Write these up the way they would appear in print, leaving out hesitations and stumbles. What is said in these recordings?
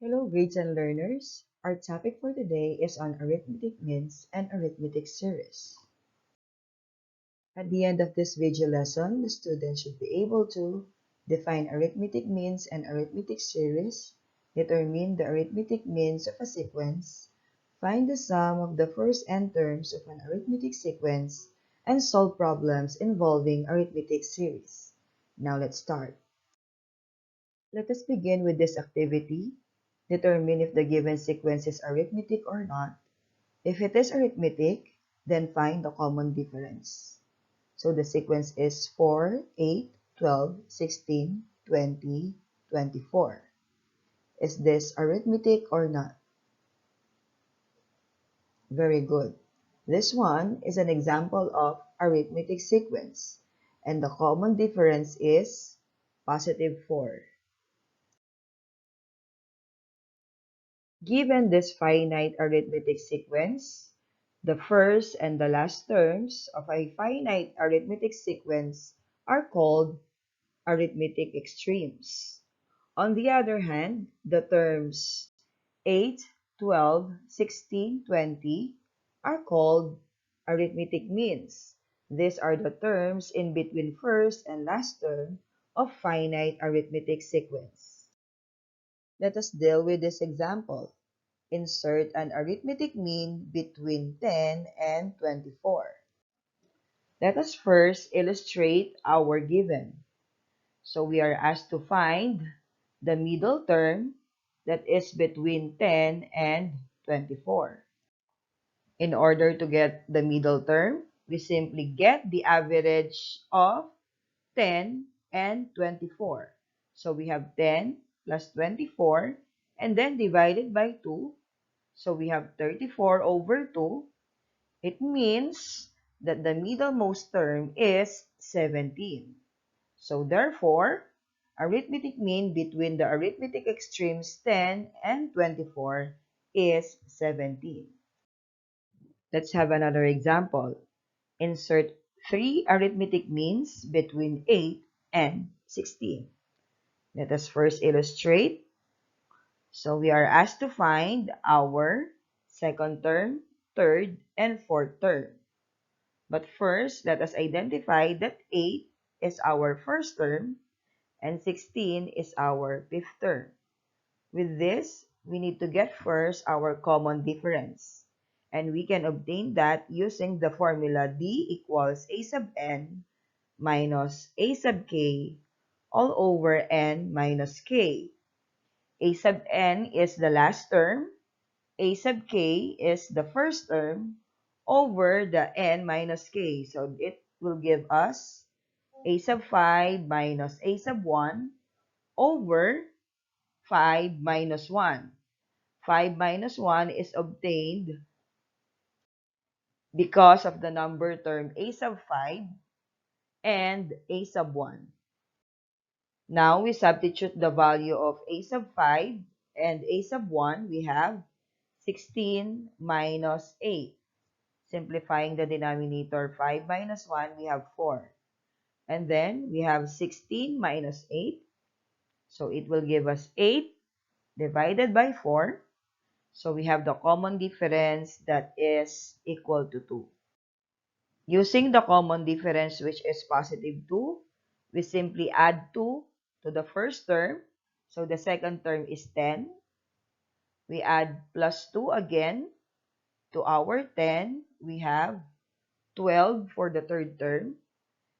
Hello, grades and learners. Our topic for today is on arithmetic means and arithmetic series. At the end of this video lesson, the student should be able to define arithmetic means and arithmetic series, determine the arithmetic means of a sequence, find the sum of the first n terms of an arithmetic sequence, and solve problems involving arithmetic series. Now let's start. Let us begin with this activity. Determine if the given sequence is arithmetic or not. If it is arithmetic, then find the common difference. So the sequence is 4, 8, 12, 16, 20, 24. Is this arithmetic or not? Very good. This one is an example of arithmetic sequence, and the common difference is positive 4. Given this finite arithmetic sequence, the first and the last terms of a finite arithmetic sequence are called arithmetic extremes. On the other hand, the terms 8, 12, 16, 20 are called arithmetic means. These are the terms in between first and last term of finite arithmetic sequence. Let us deal with this example. Insert an arithmetic mean between 10 and 24. Let us first illustrate our given. So we are asked to find the middle term that is between 10 and 24. In order to get the middle term, we simply get the average of 10 and 24. So we have 10 plus 24 and then divided by 2. So we have 34 over 2. It means that the middlemost term is 17. So therefore, arithmetic mean between the arithmetic extremes 10 and 24 is 17. Let's have another example. Insert 3 arithmetic means between 8 and 16. Let us first illustrate. So we are asked to find our second term, third, and fourth term. But first, let us identify that 8 is our first term and 16 is our fifth term. With this, we need to get first our common difference. And we can obtain that using the formula D equals A sub n minus A sub k all over n minus k. A sub n is the last term, A sub k is the first term, over the n minus k. So it will give us A sub 5 minus A sub 1 over 5 minus 1. 5 minus 1 is obtained because of the number term A sub 5 and A sub 1. Now we substitute the value of A sub 5 and A sub 1. We have 16 minus 8. Simplifying the denominator, 5 minus 1, we have 4. And then we have 16 minus 8. So it will give us 8 divided by 4. So we have the common difference that is equal to 2. Using the common difference, which is positive 2, we simply add 2 to the first term. So the second term is 10. We add plus 2 again to our 10. We have 12 for the third term.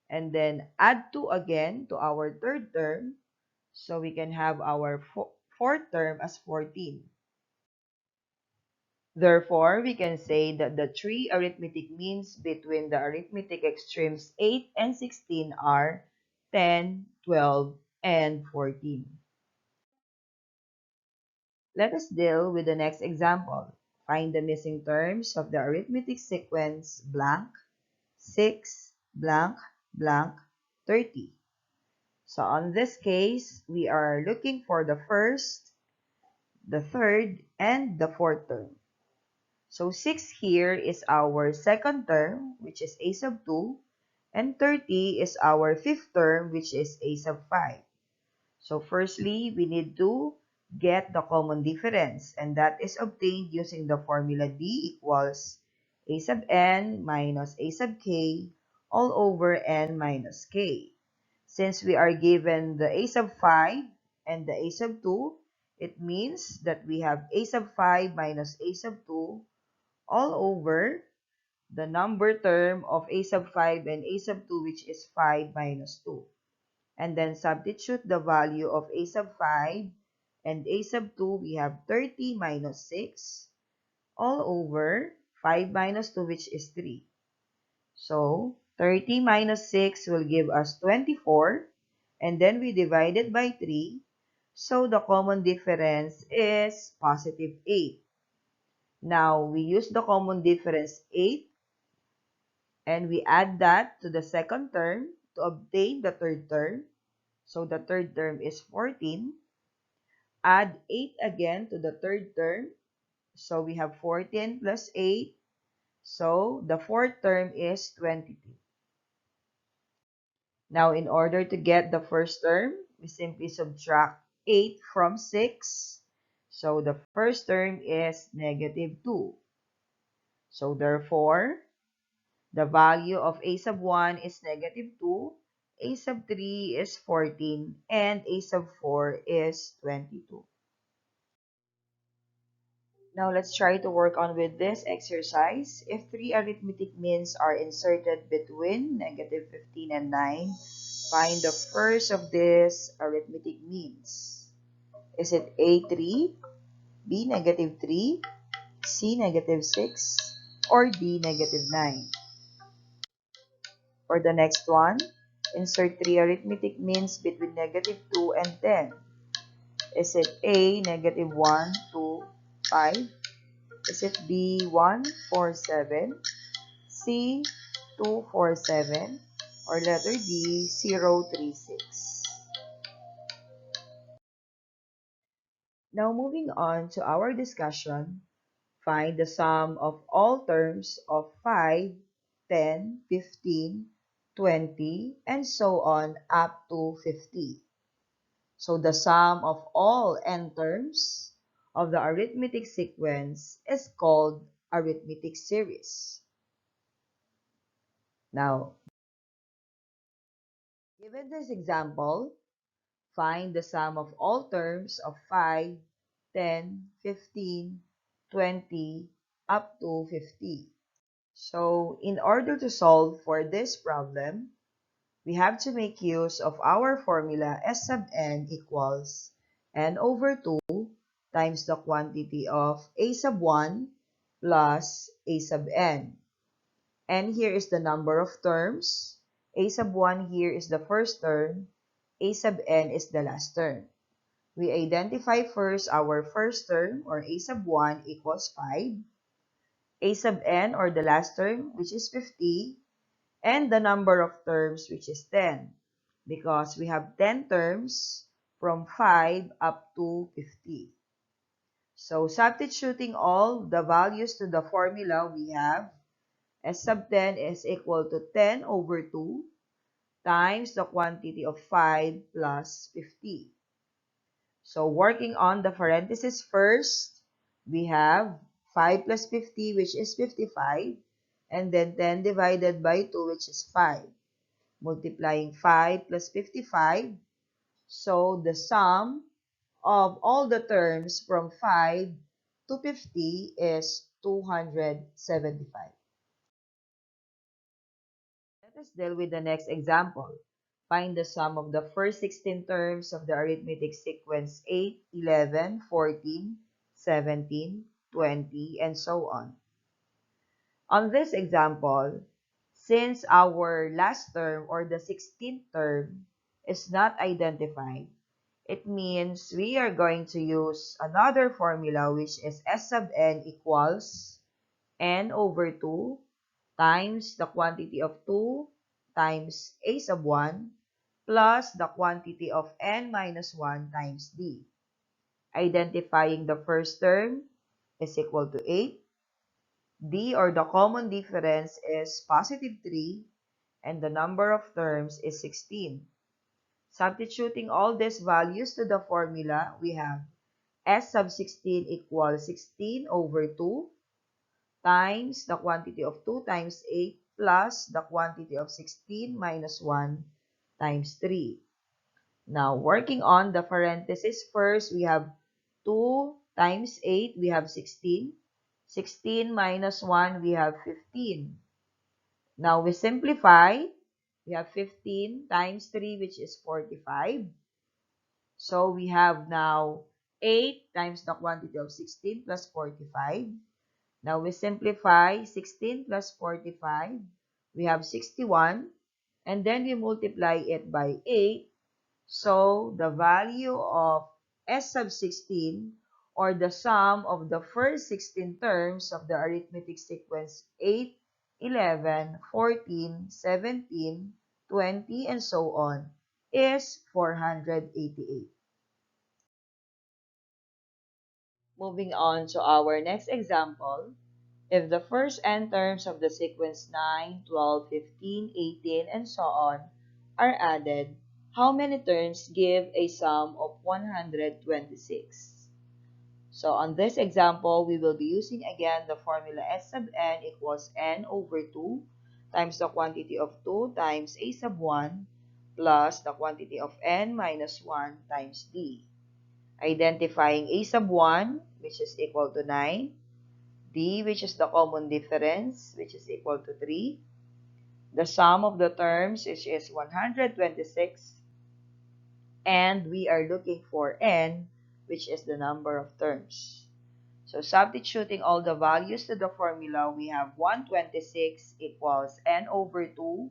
And then add 2 again to our third term. So we can have our fourth term as 14. Therefore, we can say that the three arithmetic means between the arithmetic extremes 8 and 16 are 10, 12, and 14. Let us deal with the next example. Find the missing terms of the arithmetic sequence blank, 6, blank, blank, 30. So on this case, we are looking for the first, the third, and the fourth term. So 6 here is our second term, which is A sub 2, and 30 is our fifth term, which is A sub 5. So firstly, we need to get the common difference, and that is obtained using the formula D equals a sub n minus a sub k all over n minus k. Since we are given the a sub 5 and the a sub 2, it means that we have a sub 5 minus a sub 2 all over the number term of a sub 5 and a sub 2, which is 5 minus 2. And then substitute the value of a sub 5 and a sub 2, we have 30 minus 6 all over 5 minus 2, which is 3. So 30 minus 6 will give us 24, and then we divide it by 3. So the common difference is positive 8. Now we use the common difference 8 and we add that to the second term to obtain the third term. So the third term is 14. Add 8 again to the third term. So we have 14 plus 8. So the fourth term is 22. Now in order to get the first term, we simply subtract 8 from 6. So the first term is negative 2. So therefore, the value of a sub 1 is negative 2, a sub 3 is 14, and a sub 4 is 22. Now let's try to work on with this exercise. If three arithmetic means are inserted between negative 15 and 9, find the first of these arithmetic means. Is it A3, B negative 3, C negative 6, or D negative 9? For the next one, insert three arithmetic means between negative 2 and 10. Is it A, negative 1, 2, 5? Is it B, 1, 4, 7? C, 2, 4, 7? Or letter D, 0, 3, 6? Now moving on to our discussion, find the sum of all terms of 5, 10, 15, 20, and so on up to 50. So the sum of all n terms of the arithmetic sequence is called arithmetic series. Now, given this example, find the sum of all terms of 5, 10, 15, 20, up to 50. So, in order to solve for this problem, we have to make use of our formula S sub n equals n over 2 times the quantity of a sub 1 plus a sub n. N here is the number of terms. A sub 1 here is the first term. A sub n is the last term. We identify first our first term, or a sub 1 equals 5. A sub n, or the last term, which is 50. And the number of terms, which is 10. Because we have 10 terms from 5 up to 50. So substituting all the values to the formula, we have S sub 10 is equal to 10 over 2 times the quantity of 5 plus 50. So working on the parentheses first, we have 5 plus 50, which is 55, and then 10 divided by 2, which is 5. Multiplying 5 plus 55. So the sum of all the terms from 5 to 50 is 275. Let us deal with the next example. Find the sum of the first 16 terms of the arithmetic sequence 8, 11, 14, 17, 20, and so on. On this example, since our last term, or the 16th term, is not identified, it means we are going to use another formula, which is S sub n equals n over 2 times the quantity of 2 times a sub 1 plus the quantity of n minus 1 times d. Identifying the first term is equal to 8. D, or the common difference, is positive 3, and the number of terms is 16. Substituting all these values to the formula, we have S sub 16 equals 16 over 2 times the quantity of 2 times 8 plus the quantity of 16 minus 1 times 3. Now, working on the parenthesis first, we have 2 times 8, we have 16. 16 minus 1, we have 15. Now, we simplify. We have 15 times 3, which is 45. So, we have now 8 times the quantity of 16 plus 45. Now, we simplify 16 plus 45. We have 61. And then we multiply it by 8. So, the value of S sub 16, or the sum of the first 16 terms of the arithmetic sequence 8, 11, 14, 17, 20, and so on, is 488. Moving on to our next example, if the first n terms of the sequence 9, 12, 15, 18, and so on are added, how many terms give a sum of 126? So on this example, we will be using again the formula S sub n equals n over 2 times the quantity of 2 times a sub 1 plus the quantity of n minus 1 times d. Identifying a sub 1, which is equal to 9, d, which is the common difference, which is equal to 3. The sum of the terms, which is 126. And we are looking for n, which is the number of terms. So substituting all the values to the formula, we have 126 equals n over 2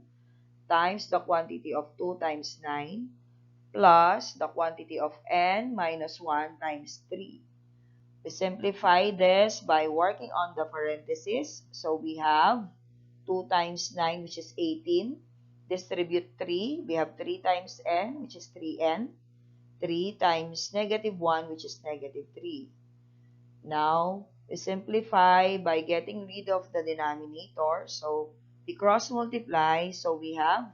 times the quantity of 2 times 9 plus the quantity of n minus 1 times 3. We simplify this by working on the parentheses. So we have 2 times 9, which is 18. Distribute 3. We have 3 times n, which is 3n. 3 times negative 1, which is negative 3. Now, we simplify by getting rid of the denominator. So, we cross multiply. So, we have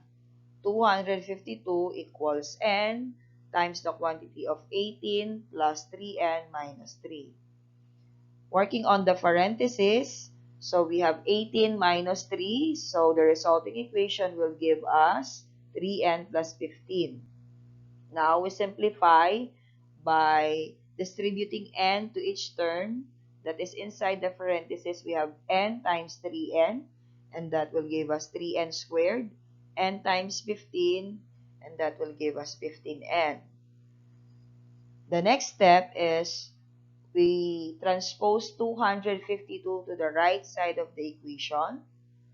252 equals n times the quantity of 18 plus 3n minus 3. Working on the parentheses, so we have 18 minus 3. So, the resulting equation will give us 3n plus 15. Now, we simplify by distributing n to each term that is inside the parenthesis. We have n times 3n, and that will give us 3n squared, n times 15, and that will give us 15n. The next step is we transpose 252 to the right side of the equation.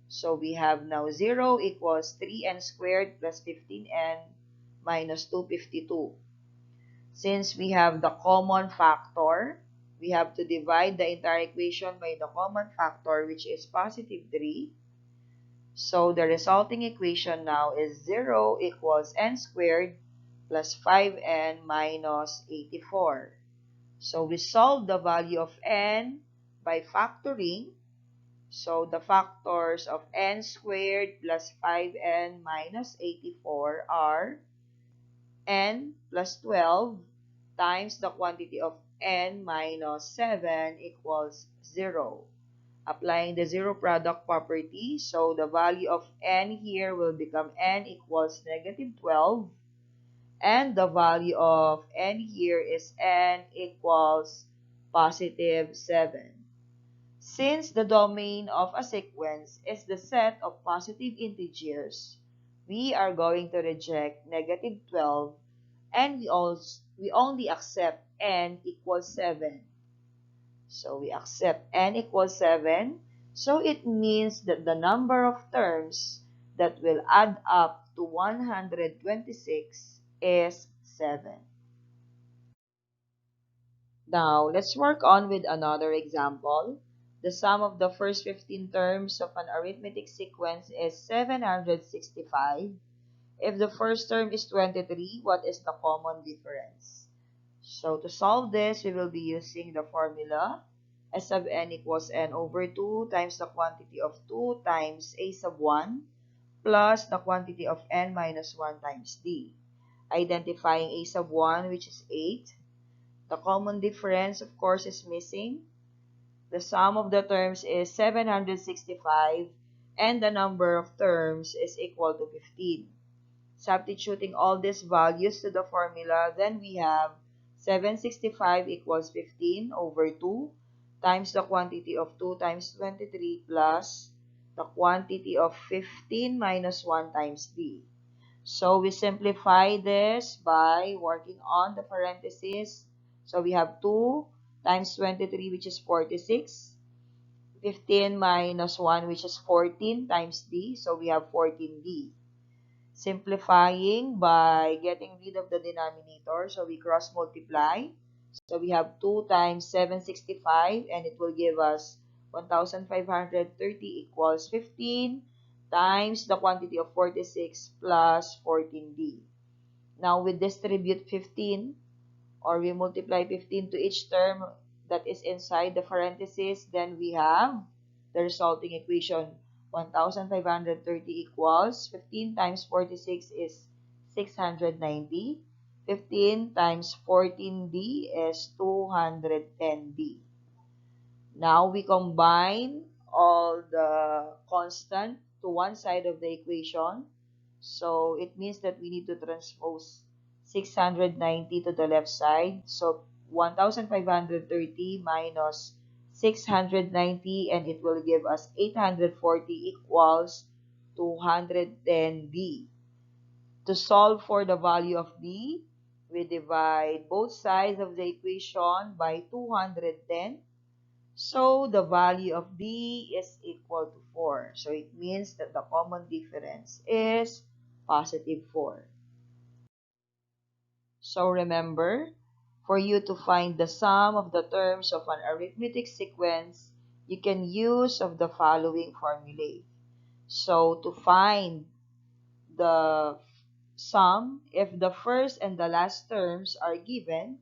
So we have now 0 equals 3n squared plus 15n minus 252. Since we have the common factor, we have to divide the entire equation by the common factor, which is positive 3. So the resulting equation now is 0 equals n squared plus 5n minus 84. So we solve the value of n by factoring. So the factors of n squared plus 5n minus 84 are n plus 12 times the quantity of n minus 7 equals 0. Applying the zero product property, so the value of n here will become n equals negative 12, and the value of n here is n equals positive 7. Since the domain of a sequence is the set of positive integers, we are going to reject negative 12, and we only accept n equals 7. So we accept n equals 7. So it means that the number of terms that will add up to 126 is 7. Now, let's work on with another example. The sum of the first 15 terms of an arithmetic sequence is 765. If the first term is 23, what is the common difference? So, to solve this, we will be using the formula S sub n equals n over 2 times the quantity of 2 times a sub 1 plus the quantity of n minus 1 times d. Identifying a sub 1, which is 8. The common difference, of course, is missing. The sum of the terms is 765 and the number of terms is equal to 15. Substituting all these values to the formula, then we have 765 equals 15 over 2 times the quantity of 2 times 23 plus the quantity of 15 minus 1 times d. So we simplify this by working on the parentheses. So we have 2 times 23, which is 46. 15 minus 1, which is 14 times d. So we have 14d. Simplifying by getting rid of the denominator. So we cross multiply. So we have 2 times 765 and it will give us 1,530 equals 15 times the quantity of 46 plus 14d. Now we distribute 15 or we multiply 15 to each term that is inside the parenthesis. Then we have the resulting equation 1,530 equals 15 times 46 is 690. 15 times 14d is 210d. Now we combine all the constant to one side of the equation. So it means that we need to transpose 690 to the left side. So 1,530 minus 690 and it will give us 840 equals 210b. To solve for the value of b, we divide both sides of the equation by 210. So the value of b is equal to 4. So it means that the common difference is positive 4. So remember, for you to find the sum of the terms of an arithmetic sequence, you can use of the following formulae. So to find the sum, if the first and the last terms are given,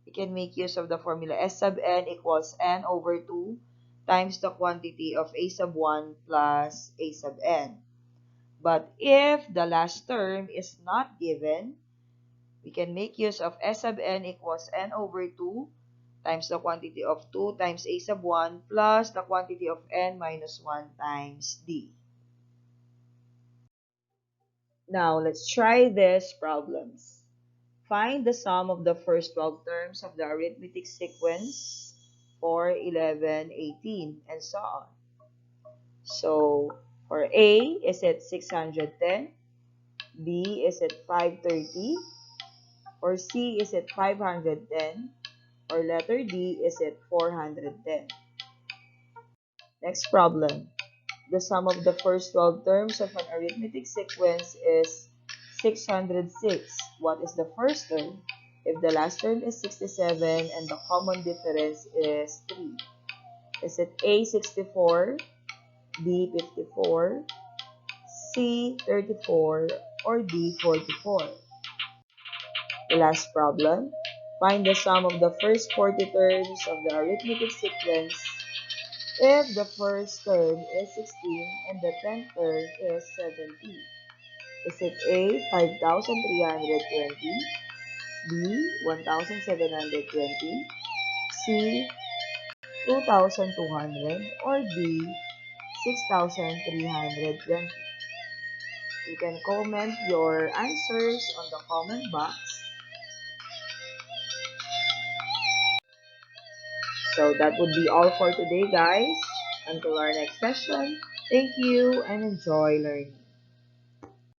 we can make use of the formula S sub n equals n over 2 times the quantity of a sub 1 plus a sub n. But if the last term is not given, we can make use of S sub n equals n over 2 times the quantity of 2 times a sub 1 plus the quantity of n minus 1 times d. Now, let's try these problems. Find the sum of the first 12 terms of the arithmetic sequence 4, 11, 18, and so on. So, for A, is it 610? B, is it 530? Or C, is it 510? Or letter D, is it 410? Next problem. The sum of the first 12 terms of an arithmetic sequence is 606. What is the first term? If the last term is 67 and the common difference is 3. Is it A 64, B 54, C 34, or D 44? The last problem. Find the sum of the first 40 terms of the arithmetic sequence if the first term is 16 and the 10th term is 17. Is it A 5,320, B 1,720, C 2,200, or D 6,320? You can comment your answers on the comment box. So that would be all for today, guys. Until our next session, thank you and enjoy learning.